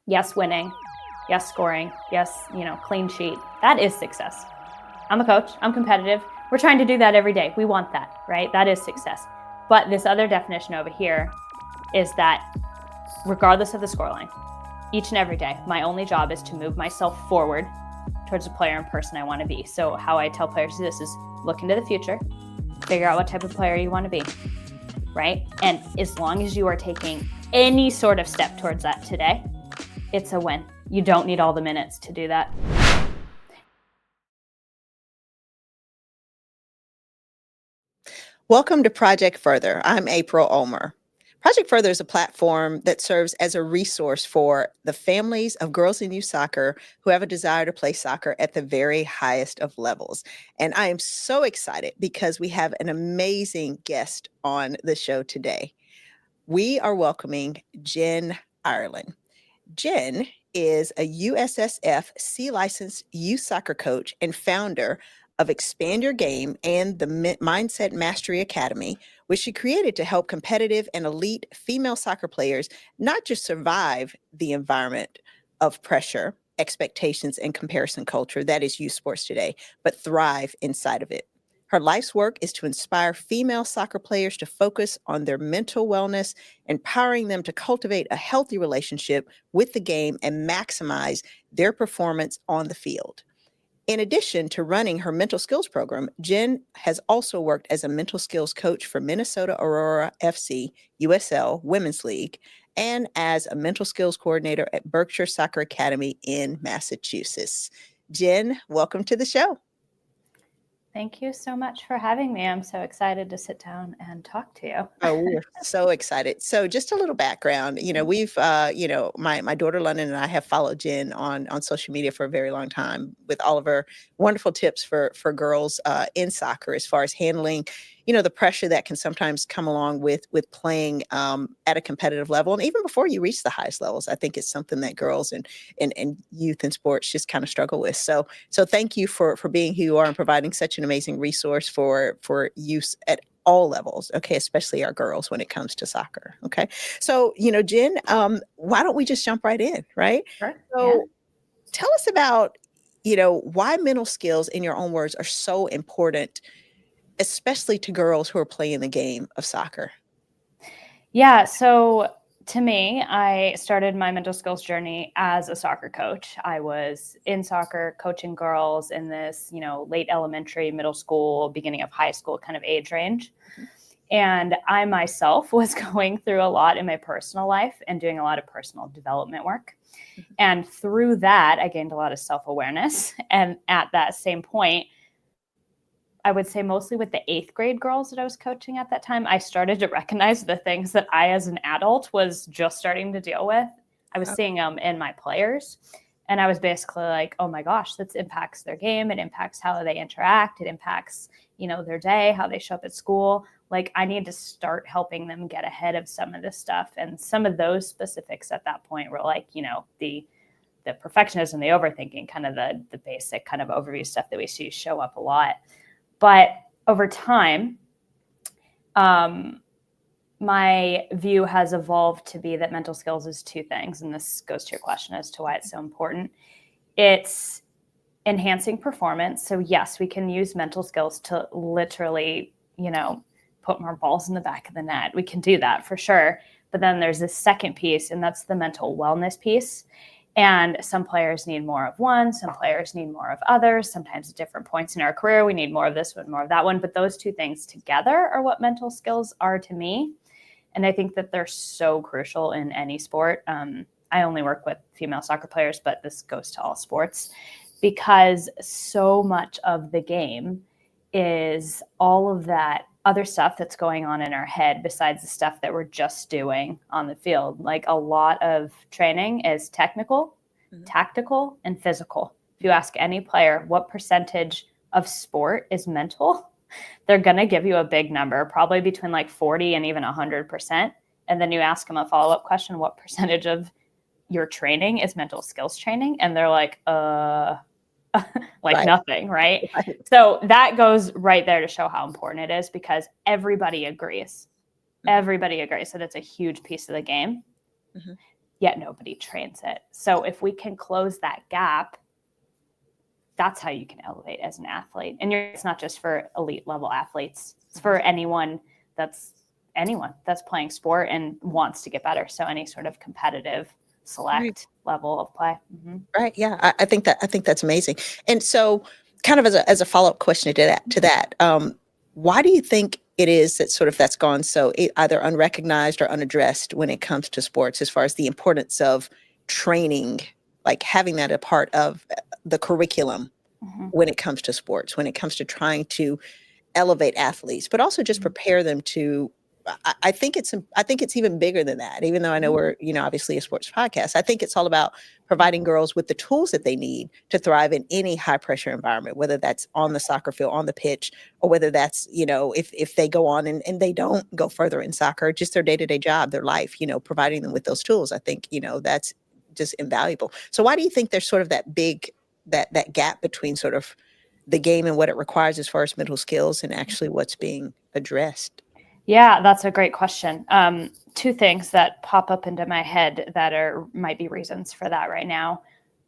Yes, winning. Yes, scoring. Yes, clean sheet. That is success. I'm a coach. I'm competitive. We're trying to do that every day. We want that, right? That is success. But this other definition over here is that regardless of the scoreline, each and every day, my only job is to move myself forward towards the player and person I want to be. So how I tell players this is look into the future, figure out what type of player you want to be, right? And as long as you are taking any sort of step towards that today, it's a win. You don't need all the minutes to do that. Welcome to Project Further. I'm April Ulmer. Project Further is a platform that serves as a resource for the families of girls in youth soccer who have a desire to play soccer at the very highest of levels. And I am so excited because we have an amazing guest on the show today. We are welcoming Jenn Ireland. Jenn is a USSF C-licensed youth soccer coach and founder of Expand Your Game and the Mindset Mastery Academy, which she created to help competitive and elite female soccer players not just survive the environment of pressure, expectations, and comparison culture that is youth sports today, but thrive inside of it. Her life's work is to inspire female soccer players to focus on their mental wellness, empowering them to cultivate a healthy relationship with the game and maximize their performance on the field. In addition to running her mental skills program, Jenn has also worked as a mental skills coach for Minnesota Aurora FC, USL Women's League, and as a mental skills coordinator at Berkshire Soccer Academy in Massachusetts. Jenn, welcome to the show. Thank you so much for having me. I'm so excited to sit down and talk to you. Oh, we're so excited. So just a little background, we've, my daughter London and I have followed Jenn on social media for a very long time with all of her wonderful tips for girls in soccer as far as handling, the pressure that can sometimes come along with playing at a competitive level. And even before you reach the highest levels, I think it's something that girls and youth in sports just kind of struggle with. So thank you for being who you are and providing such an amazing resource for youth at all levels, okay, especially our girls when it comes to soccer, okay? So, Jenn, why don't we just jump right in, right? Sure. So tell us about, why mental skills, in your own words, are so important, especially to girls who are playing the game of soccer. Yeah, so to me, I started my mental skills journey as a soccer coach. I was in soccer, coaching girls in this, late elementary, middle school, beginning of high school kind of age range. Mm-hmm. And I myself was going through a lot in my personal life and doing a lot of personal development work. Mm-hmm. And through that, I gained a lot of self-awareness. And at that same point, I would say mostly with the 8th grade girls that I was coaching at that time, I started to recognize the things that I, as an adult, was just starting to deal with. I was seeing them in my players. And I was basically like, oh my gosh, this impacts their game. It impacts how they interact. It impacts, their day, how they show up at school. Like, I need to start helping them get ahead of some of this stuff. And some of those specifics at that point were like, the perfectionism, the overthinking, kind of the basic kind of overview stuff that we see show up a lot. But over time, my view has evolved to be that mental skills is 2 things. And this goes to your question as to why it's so important. It's enhancing performance. So yes, we can use mental skills to literally, put more balls in the back of the net. We can do that for sure. But then there's this second piece, and that's the mental wellness piece. And some players need more of one, some players need more of others. Sometimes at different points in our career, we need more of this one, more of that one. But those 2 things together are what mental skills are to me. And I think that they're so crucial in any sport. I only work with female soccer players, but this goes to all sports, because so much of the game is all of that other stuff that's going on in our head besides the stuff that we're just doing on the field. Like, a lot of training is technical, mm-hmm. tactical, and physical. If you ask any player what percentage of sport is mental, they're going to give you a big number, probably between like 40 and even 100%. And then you ask them a follow-up question, what percentage of your training is mental skills training? And they're like, right. Nothing, right? So that goes right there to show how important it is, because everybody agrees. Mm-hmm. Everybody agrees that it's a huge piece of the game. Mm-hmm. yet nobody trains it. So if we can close that gap, that's how you can elevate as an athlete. And it's not just for elite level athletes. It's for anyone that's playing sport and wants to get better. So any sort of competitive select level of play. Mm-hmm. Right. Yeah. I think that's amazing. And so kind of as a follow-up question to that, why do you think it is that sort of that's gone so either unrecognized or unaddressed when it comes to sports, as far as the importance of training, like having that a part of the curriculum when it comes to sports, when it comes to trying to elevate athletes, but also just prepare them to, I think it's even bigger than that, even though I know we're, obviously a sports podcast. I think it's all about providing girls with the tools that they need to thrive in any high pressure environment, whether that's on the soccer field, on the pitch, or whether that's, if they go on and they don't go further in soccer, just their day-to-day job, their life, providing them with those tools. I think, that's just invaluable. So why do you think there's sort of that big, that gap between sort of the game and what it requires as far as mental skills and actually what's being addressed? Yeah, that's a great question. Two things that pop up into my head that might be reasons for that right now.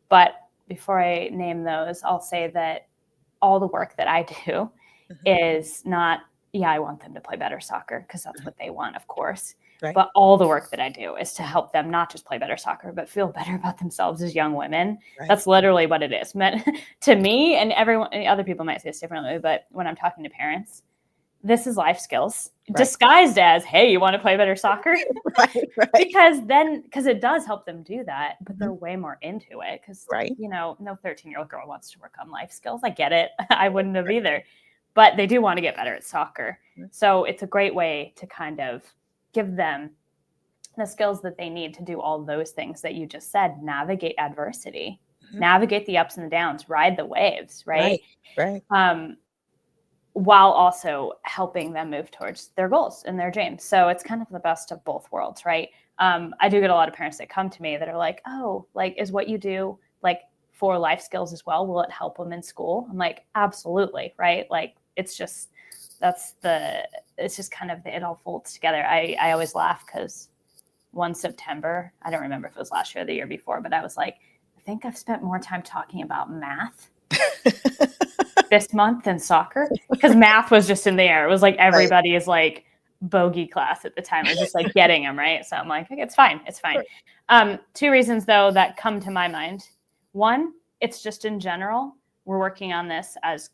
But before I name those, I'll say that all the work that I do is not, I want them to play better soccer because that's what they want, of course. Right. But all the work that I do is to help them not just play better soccer, but feel better about themselves as young women. Right. That's literally what it is. Meant to me, and everyone, other people might say this differently, but when I'm talking to parents, this is life skills disguised as, hey, you want to play better soccer? Right. Because it does help them do that, but they're way more into it because, no 13-year-old girl wants to work on life skills. I get it. I wouldn't have either. But they do want to get better at soccer. So it's a great way to kind of give them the skills that they need to do all those things that you just said, navigate adversity, navigate the ups and the downs, ride the waves, right? While also helping them move towards their goals and their dreams. So it's kind of the best of both worlds, right? I do get a lot of parents that come to me that are like, oh, like, is what you do like for life skills as well? Will it help them in school? I'm like, absolutely, right? Like, it's just, it's just kind of, it all folds together. I always laugh because one September, I don't remember if it was last year or the year before, but I was like, I think I've spent more time talking about math this month than soccer, because math was just in the air. It was like everybody is like bogey class at the time. It was just like getting them right. So I'm like, okay, it's fine. Two reasons though that come to my mind. One, it's just in general, we're working on this as,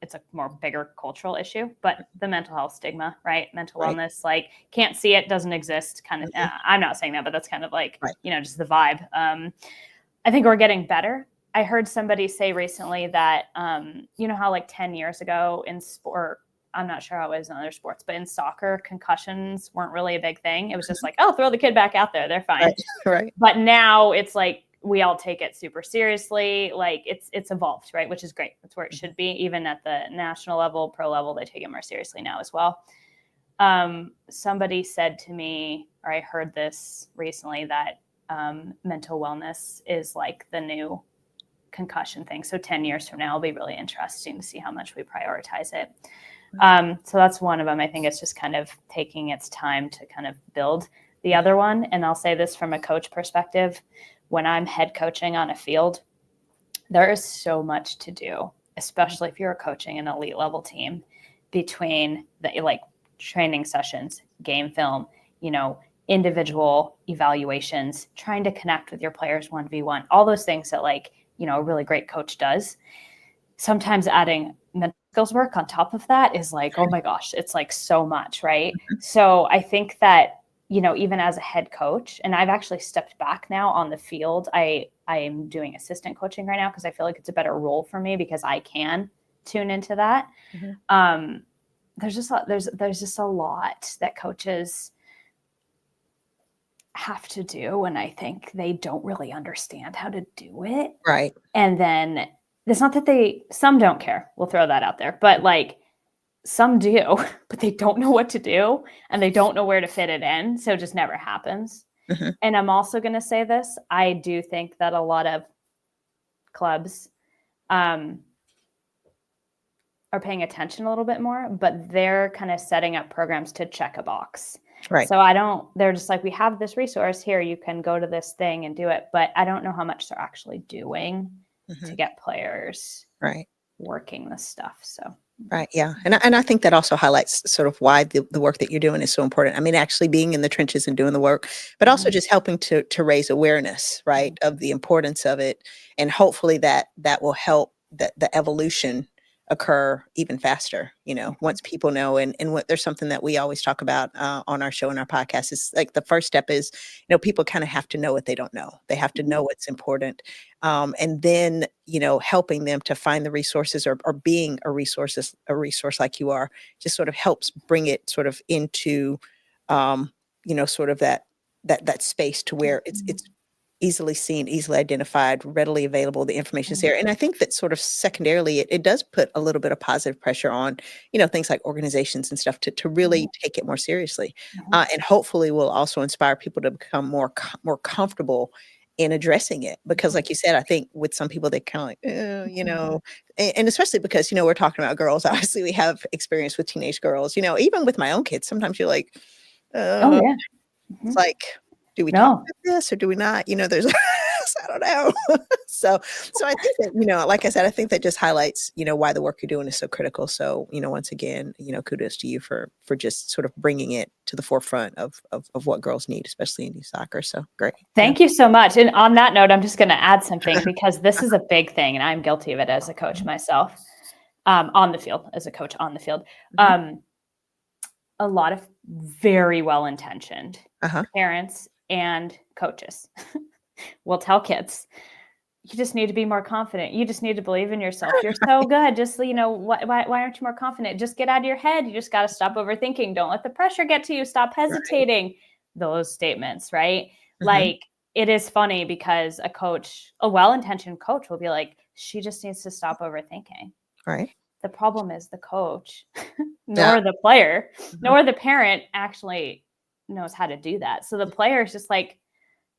it's a more bigger cultural issue, but the mental health stigma, right? Mental wellness, like can't see it, doesn't exist kind of, I'm not saying that, but that's kind of like, just the vibe. I think we're getting better. I heard somebody say recently that, how like 10 years ago in sport, I'm not sure how it is in other sports, but in soccer, concussions weren't really a big thing. It was just like, oh, throw the kid back out there. They're fine. Right. But now it's like, we all take it super seriously. Like it's evolved, right? Which is great. That's where it should be. Even at the national level, pro level, they take it more seriously now as well. Somebody said to me, or I heard this recently, that mental wellness is like the new concussion thing. So 10 years from now, it'll be really interesting to see how much we prioritize it. So that's one of them. I think it's just kind of taking its time to kind of build. The other one, and I'll say this from a coach perspective, when I'm head coaching on a field, there is so much to do, especially if you're coaching an elite level team, between the like training sessions, game film, individual evaluations, trying to connect with your players 1v1, all those things that like, a really great coach does. Sometimes adding mental skills work on top of that is like, oh my gosh, it's like so much, right? So I think that, even as a head coach, and I've actually stepped back now on the field, I am doing assistant coaching right now because I feel like it's a better role for me because I can tune into that. There's just a lot that coaches have to do, and I think they don't really understand how to do it. Right. And then it's not that some don't care. We'll throw that out there. But like some do, but they don't know what to do and they don't know where to fit it in. So it just never happens. And I'm also going to say this. I do think that a lot of clubs are paying attention a little bit more, but they're kind of setting up programs to check a box. Right. So they're just like, we have this resource here, you can go to this thing and do it. But I don't know how much they're actually doing to get players Right. working this stuff. So. Right. Yeah. And I think that also highlights sort of why the work that you're doing is so important. I mean, actually being in the trenches and doing the work, but also just helping to raise awareness, right, of the importance of it. And hopefully that will help the evolution occur even faster, once people know. And what there's something that we always talk about on our show and our podcast is like the first step is, people kind of have to know what they don't know. They have to know what's important. And then, helping them to find the resources or being a resource like you are, just sort of helps bring it sort of into, sort of that space to where it's easily seen, easily identified, readily available. The information is there. And I think that sort of secondarily, it does put a little bit of positive pressure on, things like organizations and stuff to really take it more seriously. And hopefully will also inspire people to become more comfortable in addressing it. Because like you said, I think with some people, they kind of like, and especially because, we're talking about girls, obviously we have experience with teenage girls, even with my own kids, sometimes you're like, Oh yeah. it's like, do we talk about this or do we not? There's, I don't know. So I think that, like I said, I think that just highlights, why the work you're doing is so critical. So, once again, kudos to you for just sort of bringing it to the forefront of what girls need, especially in youth soccer. So great. Thank you so much. And on that note, I'm just going to add something because this is a big thing and I'm guilty of it as a coach myself, on the field, as a coach on the field. A lot of very well-intentioned parents and coaches will tell kids, you just need to be more confident. You just need to believe in yourself. You're so good. Just, why aren't you more confident? Just get out of your head. You just got to stop overthinking. Don't let the pressure get to you. Stop hesitating. Right. Those statements, right? Like, it is funny because a well-intentioned coach will be like, she just needs to stop overthinking. Right. The problem is the coach, nor the player, nor the parent actually knows how to do that. So the player is just like,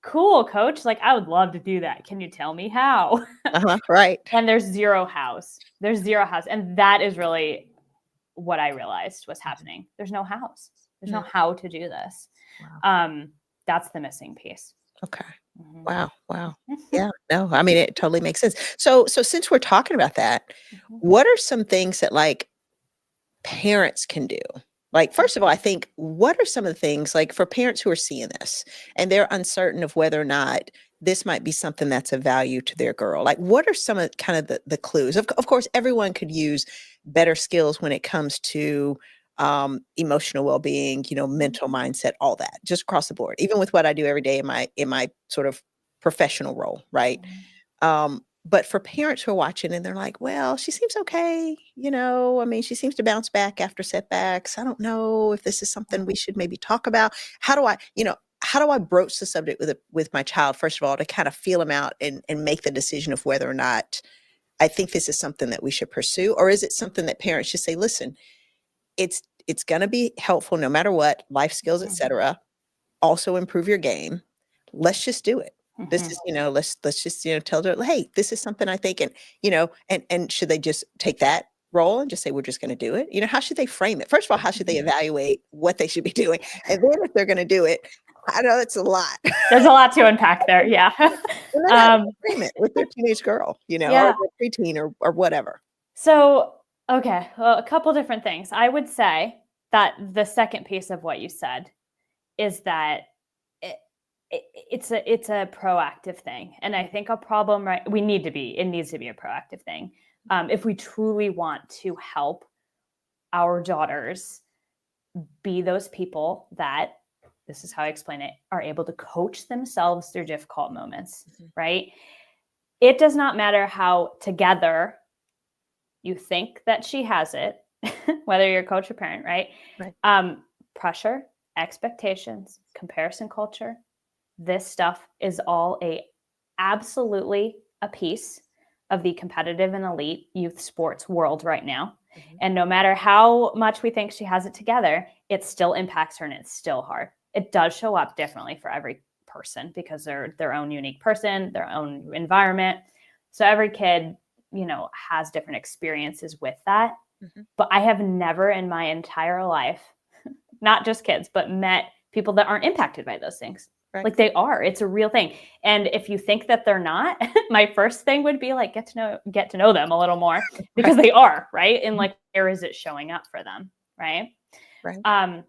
cool, coach. Like, I would love to do that. Can you tell me how? Right. And there's zero hows. And that is really what I realized was happening. There's no hows. There's no how to do this. Wow. That's the missing piece. Okay. Wow. Yeah, no, I mean, it totally makes sense. So since we're talking about that, what are some things that like parents can do? Like, first of all, I think, what are some of the things like for parents who are seeing this and they're uncertain of whether or not this might be something that's of value to their girl? Like, what are some of kind of the clues? Of course, everyone could use better skills when it comes to emotional well-being, mental mindset, all that, just across the board, even with what I do every day in my sort of professional role. Right. But for parents who are watching and they're like, well, she seems okay. I mean, she seems to bounce back after setbacks. I don't know if this is something we should maybe talk about. How do I broach the subject with my child, first of all, to kind of feel him out and make the decision of whether or not I think this is something that we should pursue? Or is it something that parents should say, listen, it's going to be helpful no matter what, life skills, etc. Also improve your game. Let's just do it. This is, let's just, tell her, hey, this is something I think, and should they just take that role and just say, we're just going to do it? How should they frame it? First of all, how should they evaluate what they should be doing? And then if they're going to do it, I know it's a lot. There's a lot to unpack there. Yeah. Frame it with their teenage girl, or their preteen or whatever. So, okay. Well, a couple different things. I would say that the second piece of what you said is that it's a proactive thing. And I think a problem, right? It needs to be a proactive thing. If we truly want to help our daughters be those people that, this is how I explain it, are able to coach themselves through difficult moments, right? It does not matter how together you think that she has it, whether you're a coach or parent, right? Pressure, expectations, comparison culture, this stuff is all absolutely a piece of the competitive and elite youth sports world right now. And no matter how much we think she has it together, it still impacts her and it's still hard. It does show up differently for every person because they're their own unique person, their own environment. So every kid, has different experiences with that. But I have never in my entire life not just kids, but met people that aren't impacted by those things. Right. Like they are. It's a real thing. And if you think that they're not, my first thing would be like get to know them a little more, because they are, right? And like, where is it showing up for them, right? Right.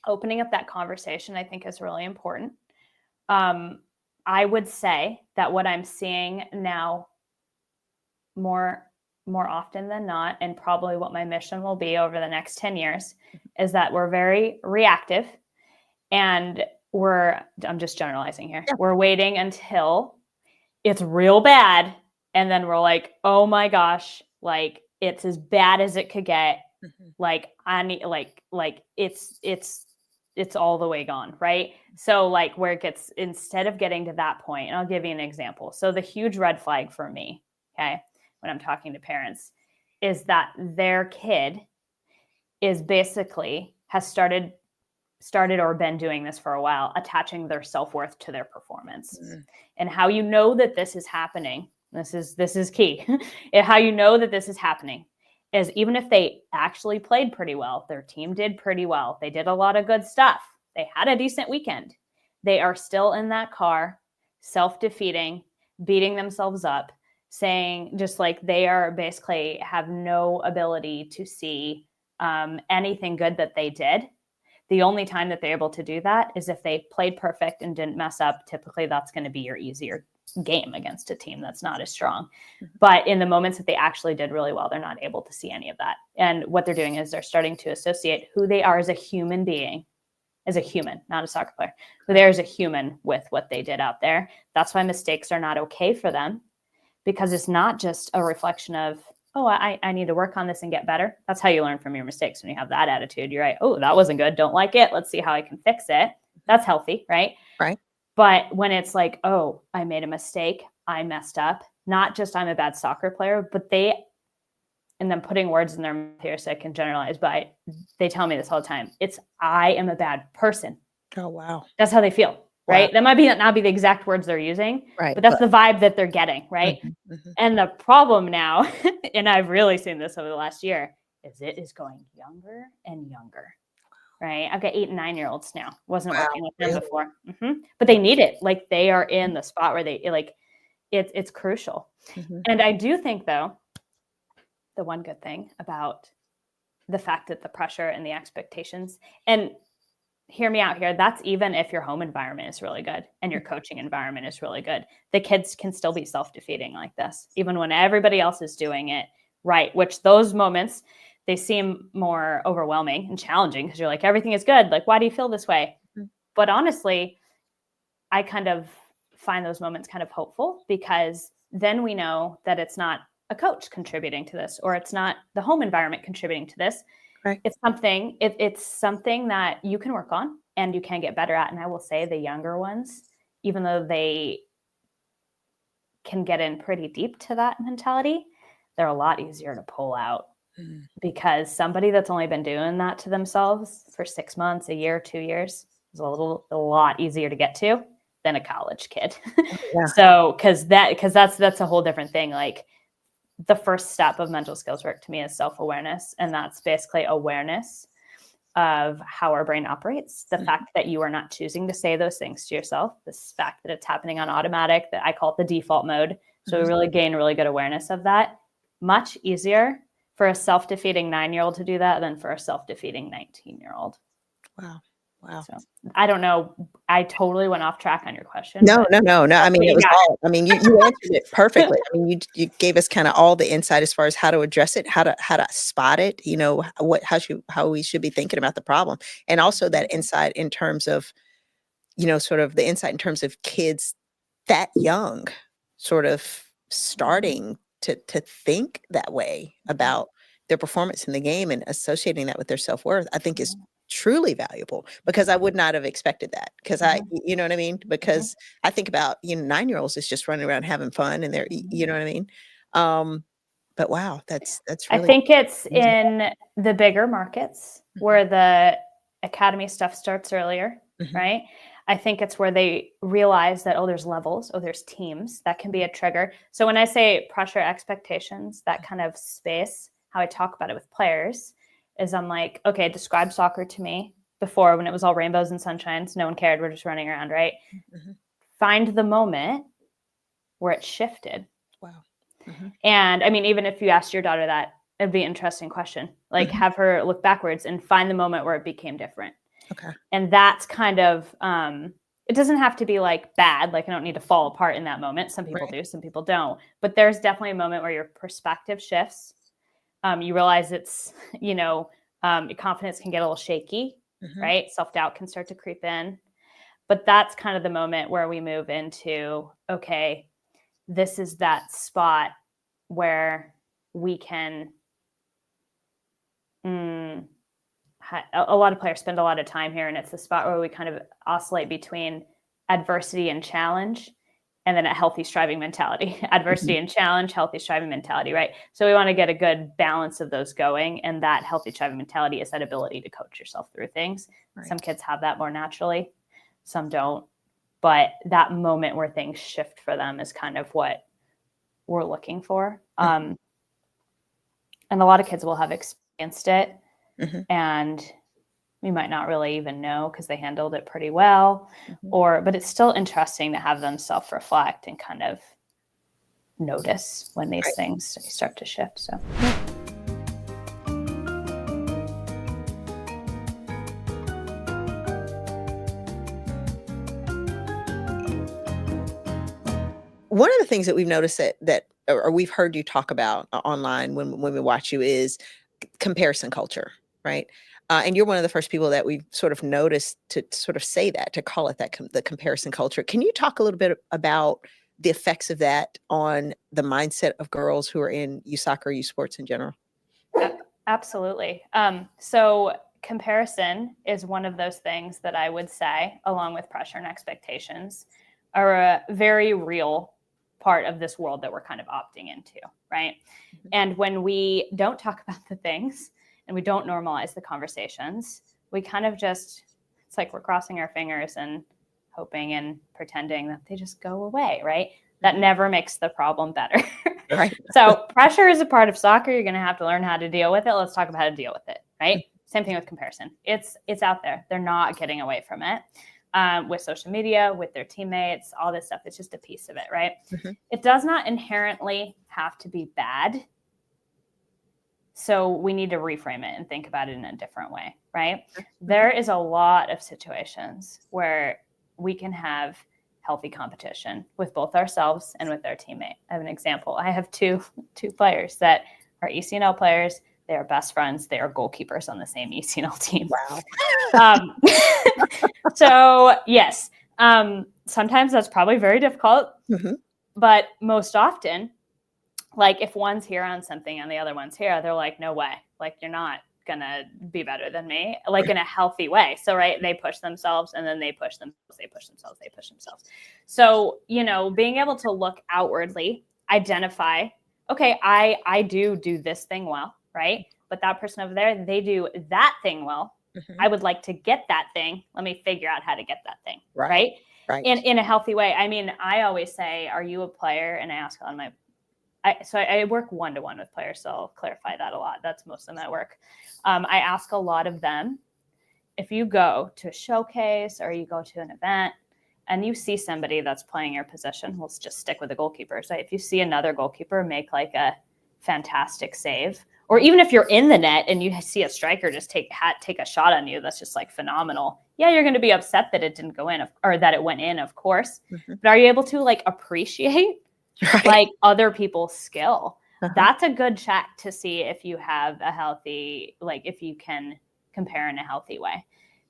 Opening up that conversation, I think, is really important. I would say that what I'm seeing now more often than not, and probably what my mission will be over the next 10 years, is that we're very reactive, and I'm just generalizing here. Yeah. We're waiting until it's real bad, and then we're like, oh my gosh, like it's as bad as it could get. Like I need, like it's all the way gone, right? So like where it gets, instead of getting to that point, and I'll give you an example. So the huge red flag for me, okay, when I'm talking to parents, is that their kid is basically has started or been doing this for a while, attaching their self-worth to their performance. And how you know that this is happening, this is key. How you know that this is happening is even if they actually played pretty well, their team did pretty well, they did a lot of good stuff, they had a decent weekend, they are still in that car, self-defeating, beating themselves up, saying just like they are basically have no ability to see anything good that they did. The only time that they're able to do that is if they played perfect and didn't mess up. Typically, that's going to be your easier game against a team that's not as strong. But in the moments that they actually did really well, they're not able to see any of that. And what they're doing is they're starting to associate who they are as a human being, as a human, not a soccer player, who they are as a human with what they did out there. That's why mistakes are not okay for them, because it's not just a reflection of, oh, I need to work on this and get better. That's how you learn from your mistakes. When you have that attitude, you're right. Oh, that wasn't good. Don't like it. Let's see how I can fix it. That's healthy, right? Right. But when it's like, oh, I made a mistake, I messed up, not just I'm a bad soccer player, but and then putting words in their mouth here so I can generalize, but they tell me this all the time. It's, I am a bad person. Oh, wow. That's how they feel. Right. Wow. That might not be the exact words they're using, right? But that's the vibe that they're getting. Right. And the problem now, and I've really seen this over the last year, is it is going younger and younger. Right. I've got 8 and 9-year-olds now. Wasn't working with them before, but they need it. Like they are in the spot where they like it's crucial. And I do think, though, the one good thing about the fact that the pressure and the expectations, and hear me out here, that's even if your home environment is really good and your coaching environment is really good. The kids can still be self-defeating like this, even when everybody else is doing it right, which those moments, they seem more overwhelming and challenging because you're like, everything is good. Like, why do you feel this way? But honestly, I kind of find those moments kind of hopeful, because then we know that it's not a coach contributing to this, or it's not the home environment contributing to this. Right. It's something that you can work on and you can get better at. And I will say the younger ones, even though they can get in pretty deep to that mentality, they're a lot easier to pull out, because somebody that's only been doing that to themselves for 6 months, a year, 2 years is a lot easier to get to than a college kid. Yeah. So, cause that's a whole different thing. Like, the first step of mental skills work to me is self-awareness. And that's basically awareness of how our brain operates. The fact that you are not choosing to say those things to yourself, this fact that it's happening on automatic, that I call it the default mode. So we really gain really good awareness of that. Much easier for a self-defeating 9-year-old to do that than for a self-defeating 19-year-old. Wow. So I don't know. I totally went off track on your question. No. I mean, it was all, I mean, you answered it perfectly. I mean, you gave us kind of all the insight as far as how to address it, how to spot it, how we should be thinking about the problem. And also that insight in terms of, sort of the insight in terms of kids that young, sort of starting to think that way about their performance in the game and associating that with their self-worth, I think is truly valuable, because I would not have expected that, because you know what I mean? Because I think about, 9-year-olds is just running around having fun and they're, you know what I mean? But wow, that's really, I think it's in the bigger markets where the academy stuff starts earlier, right? I think it's where they realize that, oh, there's levels, oh, there's teams. That can be a trigger. So when I say pressure, expectations, that kind of space, how I talk about it with players is I'm like, okay, describe soccer to me before when it was all rainbows and sunshines, no one cared. We're just running around, right? Mm-hmm. Find the moment where it shifted. Wow. Mm-hmm. And I mean, even if you asked your daughter that, it'd be an interesting question. Like Mm-hmm. have her look backwards and find the moment where it became different. Okay. And that's kind of, it doesn't have to be like bad. Like I don't need to fall apart in that moment. Some people do, some people don't. But there's definitely a moment where your perspective shifts. You realize it's, your confidence can get a little shaky, Mm-hmm. right? Self-doubt can start to creep in. But that's kind of the moment where we move into, okay, this is that spot where we can, a lot of players spend a lot of time here, and it's the spot where we kind of oscillate between adversity and challenge, and then a healthy striving mentality. Adversity and challenge, healthy striving mentality, right? So we want to get a good balance of those going, and that healthy striving mentality is that ability to coach yourself through things. Right. Some kids have that more naturally, some don't. But that moment where things shift for them is kind of what we're looking for. And a lot of kids will have experienced it, and we might not really even know because they handled it pretty well. But it's still interesting to have them self-reflect and kind of notice when these things start to shift. So. One of the things that we've noticed that or we've heard you talk about online when we watch you is comparison culture, right? And you're one of the first people that we've sort of noticed to sort of say that, to call it that, the comparison culture. Can you talk a little bit about the effects of that on the mindset of girls who are in youth soccer, youth sports in general? Absolutely. So comparison is one of those things that I would say, along with pressure and expectations, are a very real part of this world that we're kind of opting into, right? And when we don't talk about the things and we don't normalize the conversations, we kind of just, it's like we're crossing our fingers and hoping and pretending that they just go away, right? That never makes the problem better. Right. So pressure is a part of soccer. You're going to have to learn how to deal with it. Let's talk about how to deal with it, right? Same thing with comparison. It's out there. They're not getting away from it. With social media, with their teammates, all this stuff. It's just a piece of it, right? It does not inherently have to be bad. So we need to reframe it and think about it in a different way, right? There is a lot of situations where we can have healthy competition with both ourselves and with our teammate. I have an example. I have two players that are ECNL players. They are best friends. They are goalkeepers on the same ECNL team. Wow. So yes, sometimes that's probably very difficult, but most often, like if one's here on something and the other one's here, they're like, no way, like you're not gonna be better than me, like in a healthy way. So right, they push themselves and then they push themselves, they push themselves, they push themselves. So, being able to look outwardly, identify, okay, I do this thing well, right? But that person over there, they do that thing well. I would like to get that thing. Let me figure out how to get that thing, right? In a healthy way. I mean, I always say, are you a player? And I ask on my, I work one-to-one with players, so I'll clarify that a lot. That's most of my work. I ask a lot of them, if you go to a showcase or you go to an event and you see somebody that's playing your position, let's just stick with the goalkeepers, right? If you see another goalkeeper make like a fantastic save, or even if you're in the net and you see a striker just take a shot on you, that's just like phenomenal. Yeah, you're going to be upset that it didn't go in or that it went in, of course. But are you able to like appreciate like other people's skill? That's a good check to see if you have a healthy, like if you can compare in a healthy way.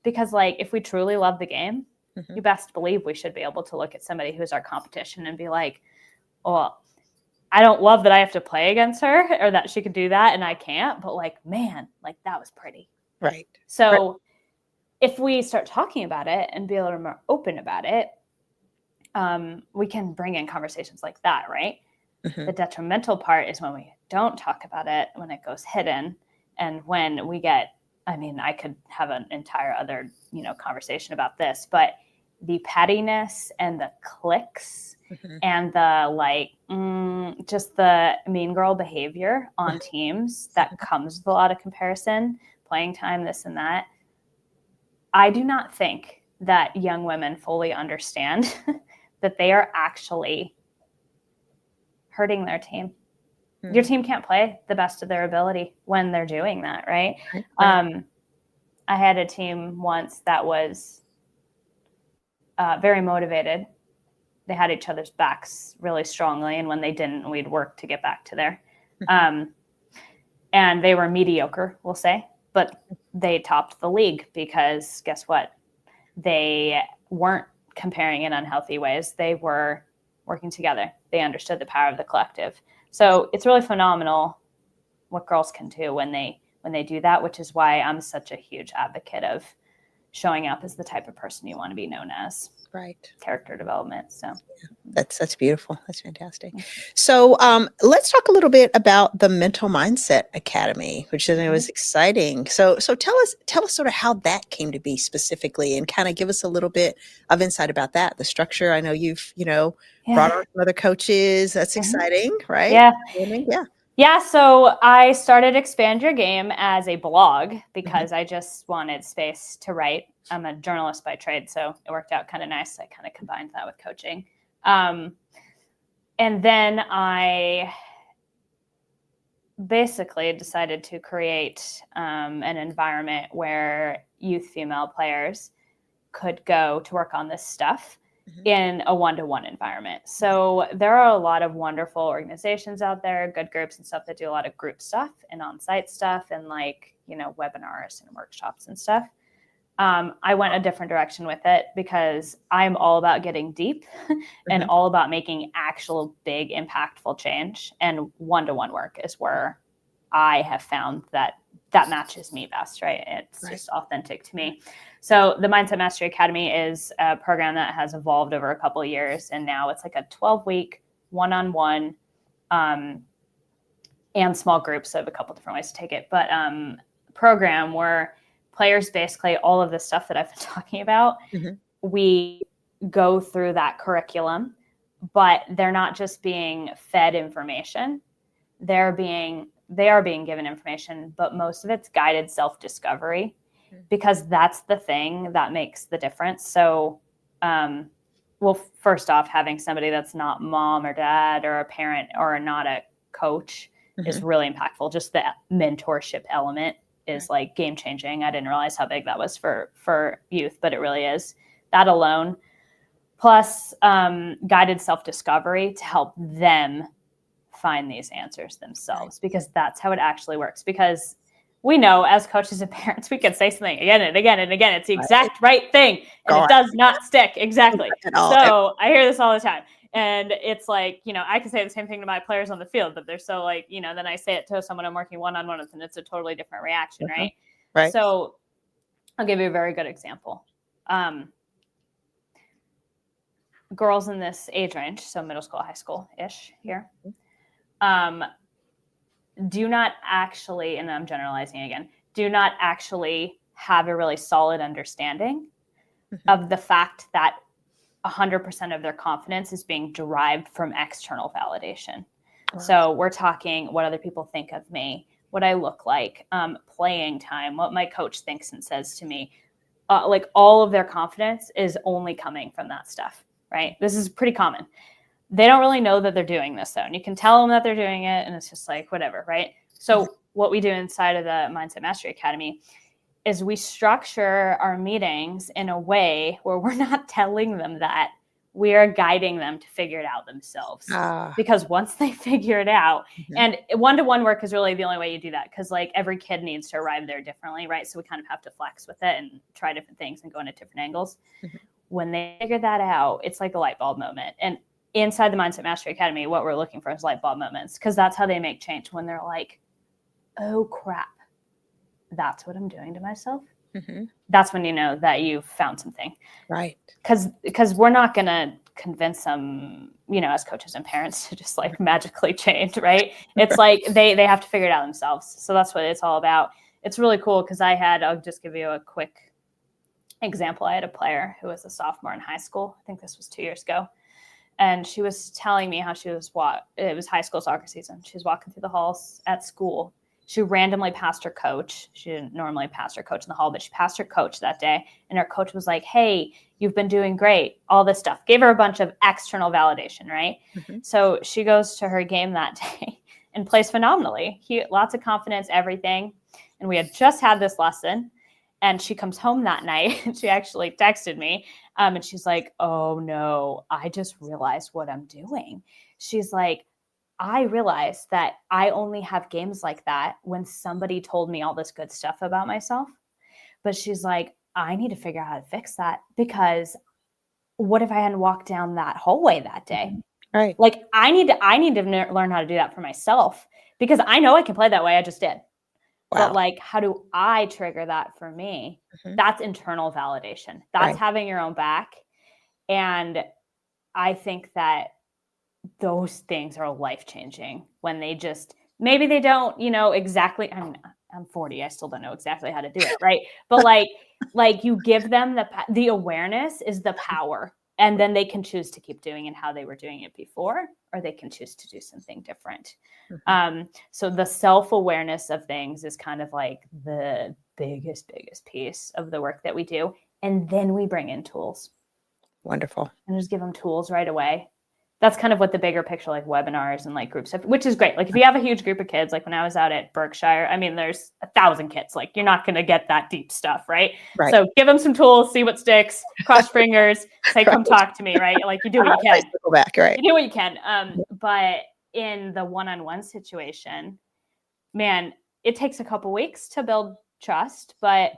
Because like if we truly love the game, you best believe we should be able to look at somebody who's our competition and be like, well, I don't love that I have to play against her or that she could do that and I can't, but like, man, like that was pretty. Right. So if we start talking about it and be a little more open about it, we can bring in conversations like that, right? The detrimental part is when we don't talk about it, when it goes hidden, and when we get, I mean, I could have an entire other, conversation about this, but the pettiness and the cliques and the like, just the mean girl behavior on teams that comes with a lot of comparison, playing time, this and that. I do not think that young women fully understand that they are actually hurting their team. Your team can't play the best of their ability when they're doing that, right? Right. I had a team once that was very motivated. They had each other's backs really strongly, and when they didn't, we'd work to get back to there. And they were mediocre, we'll say, but they topped the league because guess what? They weren't comparing in unhealthy ways. They were working together. They understood the power of the collective. So it's really phenomenal what girls can do when they do that, which is why I'm such a huge advocate of showing up as the type of person you want to be known as. Right. Character development. So that's beautiful. That's fantastic. So let's talk a little bit about the Mental Mindset Academy, which I know is exciting. So tell us sort of how that came to be specifically, and kind of give us a little bit of insight about that. The structure. I know you've brought on some other coaches. That's exciting, right? Yeah. Yeah, so I started Expand Your Game as a blog because I just wanted space to write. I'm a journalist by trade, so it worked out kind of nice. I kind of combined that with coaching. And then I basically decided to create an environment where youth female players could go to work on this stuff in a one-to-one environment. So there are a lot of wonderful organizations out there, good groups and stuff that do a lot of group stuff and on-site stuff and webinars and workshops and stuff. I went a different direction with it because I'm all about getting deep and all about making actual big impactful change. And one-to-one work is where I have found that matches me best, right? It's just authentic to me. So the Mindset Mastery Academy is a program that has evolved over a couple of years. And now it's like a 12-week one-on-one and small groups. So I have a couple different ways to take it. But program where players, basically all of the stuff that I've been talking about, we go through that curriculum, but they're not just being fed information. They are being given information, but most of it's guided self-discovery because that's the thing that makes the difference. So, first off, having somebody that's not mom or dad or a parent or not a coach is really impactful. Just the mentorship element is like game changing. I didn't realize how big that was for youth, but it really is. That alone, plus guided self-discovery to help them find these answers themselves, because that's how it actually works. Because we know as coaches and parents, we can say something again and again and again. It's the exact right thing, and it does not stick. Exactly. So I hear this all the time. And it's like, I can say the same thing to my players on the field, but they're so like, then I say it to someone I'm working one-on-one with, and it's a totally different reaction, right? Right. So I'll give you a very good example. Girls in this age range, so middle school, high school-ish here, do not actually, and I'm generalizing again, do not actually have a really solid understanding of the fact that 100% of their confidence is being derived from external validation. Wow. So we're talking what other people think of me, what I look like, playing time, what my coach thinks and says to me. Like all of their confidence is only coming from that stuff, right? This is pretty common. They don't really know that they're doing this though. And you can tell them that they're doing it and it's just like, whatever, right? So what we do inside of the Mindset Mastery Academy is we structure our meetings in a way where we're not telling them that, we are guiding them to figure it out themselves. Because once they figure it out, and one-to-one work is really the only way you do that, because like every kid needs to arrive there differently, right? So we kind of have to flex with it and try different things and go into different angles. When they figure that out, it's like a light bulb moment. And inside the Mindset Mastery Academy, what we're looking for is light bulb moments, because that's how they make change, when they're like, oh crap, that's what I'm doing to myself. That's when you know that you've found something. Right. Because we're not going to convince them, as coaches and parents, to just like magically change, right? It's like they have to figure it out themselves. So that's what it's all about. It's really cool because I'll just give you a quick example. I had a player who was a sophomore in high school. I think this was 2 years ago. And she was telling me how it was high school soccer season. She was walking through the halls at school She randomly passed her coach. She didn't normally pass her coach in the hall, but she passed her coach that day. And her coach was like, hey, you've been doing great, all this stuff. Gave her a bunch of external validation, right? Mm-hmm. So she goes to her game that day and plays phenomenally. Lots of confidence, everything. And we had just had this lesson. And she comes home that night and she actually texted me. And she's like, oh no, I just realized what I'm doing. She's like, I realized that I only have games like that when somebody told me all this good stuff about myself. But she's like, I need to figure out how to fix that, because what if I hadn't walked down that hallway that day? Right. Like I need to learn how to do that for myself, because I know I can play that way. I just did. Wow. But like, how do I trigger that for me? Mm-hmm. That's internal validation. That's having your own back. And I think that those things are life-changing when they just, maybe they don't, exactly. I'm 40. I still don't know exactly how to do it. Right. But like you give them the awareness is the power, and then they can choose to keep doing it how they were doing it before, or they can choose to do something different. Mm-hmm. So the self-awareness of things is kind of like the biggest piece of the work that we do. And then we bring in tools. Wonderful. And just give them tools right away. That's kind of what the bigger picture, like webinars and like groups, which is great. Like if you have a huge group of kids, like when I was out at Berkshire, I mean, there's 1,000 kids. Like you're not going to get that deep stuff, right? So give them some tools, see what sticks, cross fingers, say, come talk to me, right? Like you do what you can. Go back, right? You do what you can. But in the one-on-one situation, man, it takes a couple weeks to build trust. But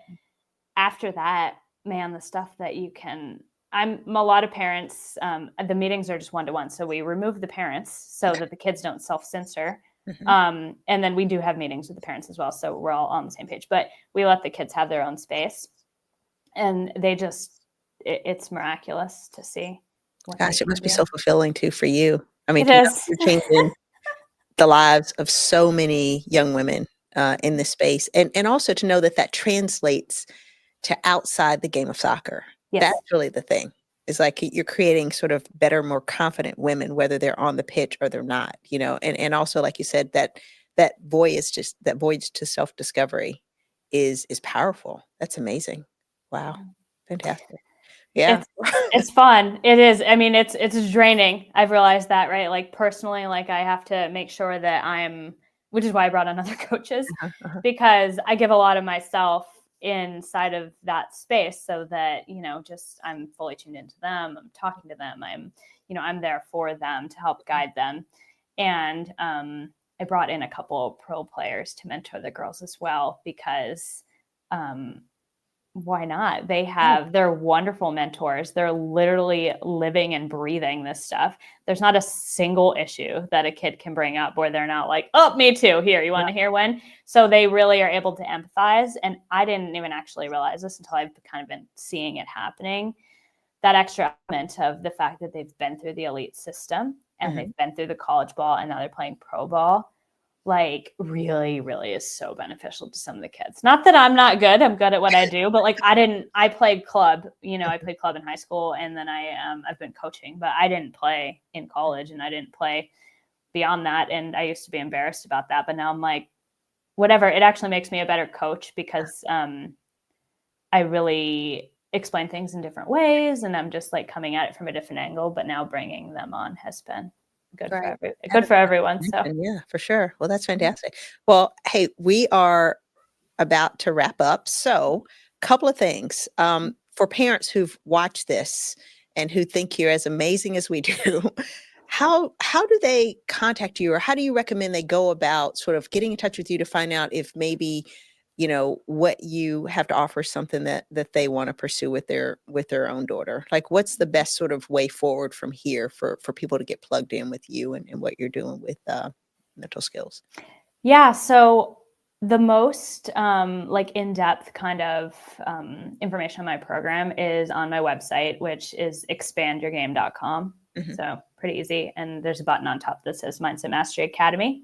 after that, man, the stuff that you can... a lot of parents, the meetings are just one-to-one. So we remove the parents so that the kids don't self-censor. Mm-hmm. And then we do have meetings with the parents as well. So we're all on the same page, but we let the kids have their own space, and they just, it's miraculous to see. Gosh, it must be so fulfilling too for you. I mean, it is. You're changing the lives of so many young women in this space. And also to know that translates to outside the game of soccer. Yes. That's really the thing. It's like you're creating sort of better, more confident women, whether they're on the pitch or they're not, and also, like you said, that voyage to self-discovery is powerful. That's amazing. Wow. Fantastic. Yeah. It's fun. It is. I mean, it's draining. I've realized that, right? Like personally, like I have to make sure that which is why I brought on other coaches, because I give a lot of myself inside of that space, so that, just I'm fully tuned into them. I'm talking to them. I'm there for them to help guide them. And I brought in a couple of pro players to mentor the girls as well, because why not? They're wonderful mentors. They're literally living and breathing this stuff. There's not a single issue that a kid can bring up where they're not like, oh, me too. Here, you want to hear when? So they really are able to empathize. And I didn't even actually realize this until I've kind of been seeing it happening. That extra element of the fact that they've been through the elite system and they've been through the college ball, and now they're playing pro ball, like really, really is so beneficial to some of the kids. Not that I'm not good. I'm good at what I do, but like I played club, I played club in high school, and then I've been coaching, but I didn't play in college, and I didn't play beyond that. And I used to be embarrassed about that, but now I'm like, whatever. It actually makes me a better coach, because I really explain things in different ways, and I'm just like coming at it from a different angle, but now bringing them on has been good for everyone. So yeah, for sure. Well, that's fantastic. Well, hey, we are about to wrap up. So a couple of things for parents who've watched this and who think you're as amazing as we do. How do they contact you, or how do you recommend they go about sort of getting in touch with you to find out if maybe, what you have to offer is something that they want to pursue with their own daughter? Like, what's the best sort of way forward from here for people to get plugged in with you and what you're doing with mental skills? Yeah. So the most like in-depth kind of information on my program is on my website, which is expandyourgame.com. So pretty easy. And there's a button on top that says Mindset Mastery Academy.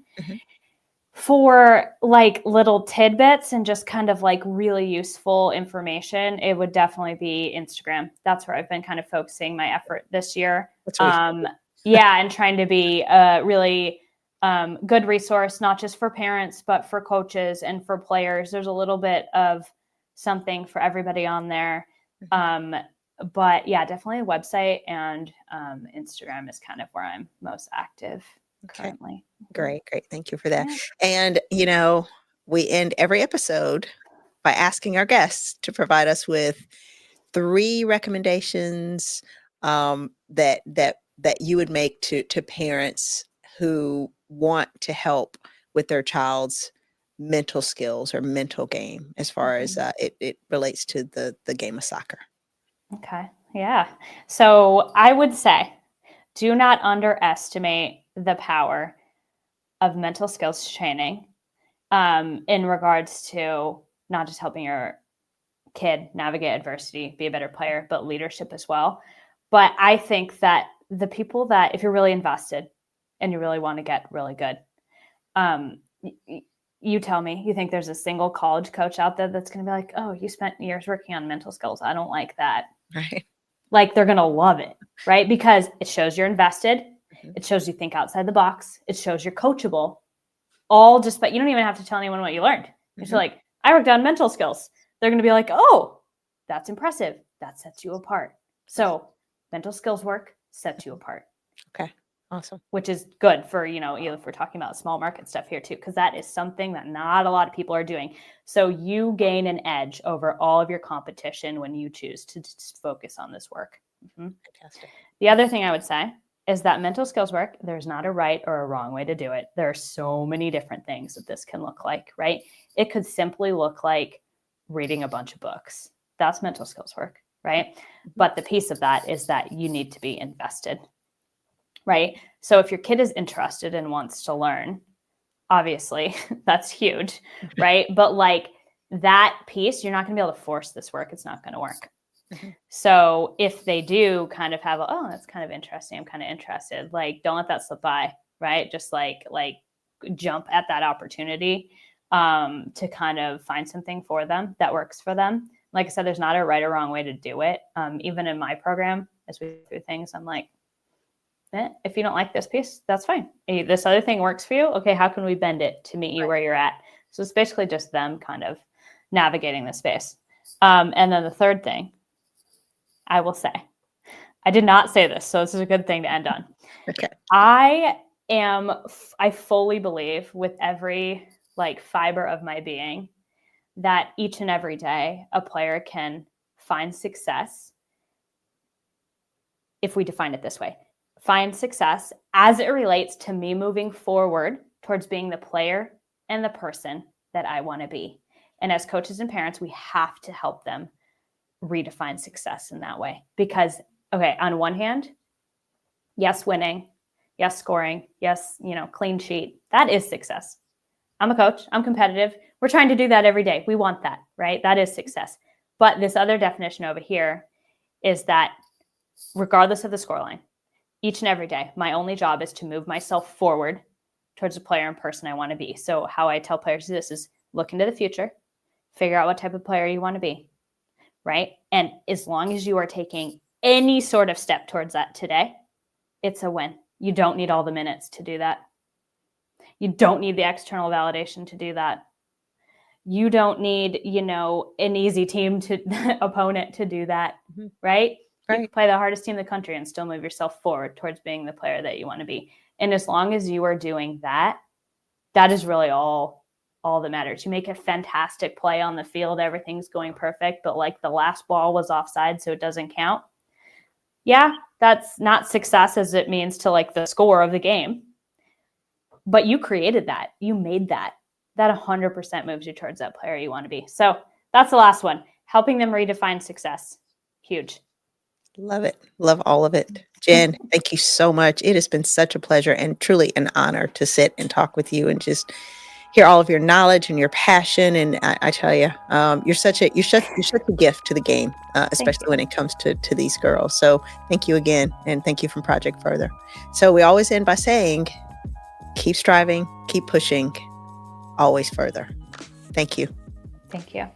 For like little tidbits and just kind of like really useful information, it would definitely be Instagram. That's where I've been kind of focusing my effort this year. Yeah. And trying to be really good resource, not just for parents, but for coaches and for players. There's a little bit of something for everybody on there. But yeah, definitely a website, and Instagram is kind of where I'm most active currently. Great. Thank you for that. Yeah. And, we end every episode by asking our guests to provide us with 3 recommendations that you would make to parents who want to help with their child's mental skills or mental game as far as it relates to the game of soccer. Okay. Yeah. So I would say, do not underestimate the power of mental skills training in regards to not just helping your kid navigate adversity, be a better player, but leadership as well. But I think that the people that, if you're really invested and you really want to get really good, you tell me, you think there's a single college coach out there that's going to be like, oh, you spent years working on mental skills. I don't like that. Right. Like, they're going to love it, right? Because it shows you're invested. It shows you think outside the box. It shows you're coachable. All just, but you don't even have to tell anyone what you learned. You're like, I worked on mental skills. They're going to be like, oh, that's impressive. That sets you apart. So mental skills work sets you apart. Okay. Awesome. Which is good for, if we're talking about small market stuff here too, because that is something that not a lot of people are doing. So you gain an edge over all of your competition when you choose to just focus on this work. Fantastic. The other thing I would say is that mental skills work, there's not a right or a wrong way to do it. There are so many different things that this can look like, right? It could simply look like reading a bunch of books. That's mental skills work, right? But the piece of that is that you need to be invested, right? So if your kid is interested and wants to learn, obviously that's huge, right? But like that piece, you're not going to be able to force this work. It's not going to work. So if they do kind of have, oh, that's kind of interesting, I'm kind of interested, like, don't let that slip by, right? Just like jump at that opportunity to kind of find something for them that works for them. Like I said, there's not a right or wrong way to do it. Even in my program, as we go through things, I'm like, if you don't like this piece, that's fine. This other thing works for you. Okay, how can we bend it to meet you where you're at? So it's basically just them kind of navigating the space. And then the third thing I will say, I did not say this, so this is a good thing to end on. Okay. I fully believe with every fiber of my being that each and every day a player can find success, if we define it this way, find success as it relates to me moving forward towards being the player and the person that I want to be. And as coaches and parents, we have to help them redefine success in that way. Because, okay, on one hand, yes, winning, yes, scoring, yes, clean sheet, that is success. I'm a coach, I'm competitive. We're trying to do that every day. We want that, right? That is success. But this other definition over here is that regardless of the scoreline, each and every day, my only job is to move myself forward towards the player and person I want to be. So how I tell players this is look into the future, figure out what type of player you want to be, right? And as long as you are taking any sort of step towards that today, it's a win. You don't need all the minutes to do that. You don't need the external validation to do that. You don't need, an easy team opponent to do that, right? You can play the hardest team in the country and still move yourself forward towards being the player that you want to be. And as long as you are doing that, that is really all that matters. You make a fantastic play on the field, everything's going perfect, but the last ball was offside, so it doesn't count. Yeah, that's not success as it means to the score of the game. But you created that. You made that. That 100% moves you towards that player you want to be. So that's the last one. Helping them redefine success. Huge. Love it. Love all of it. Jenn, thank you so much. It has been such a pleasure and truly an honor to sit and talk with you and just hear all of your knowledge and your passion. And I tell you, you're such a gift to the game, especially when it comes to these girls. So thank you again. And thank you from Project Further. So we always end by saying, keep striving, keep pushing, always further. Thank you. Thank you.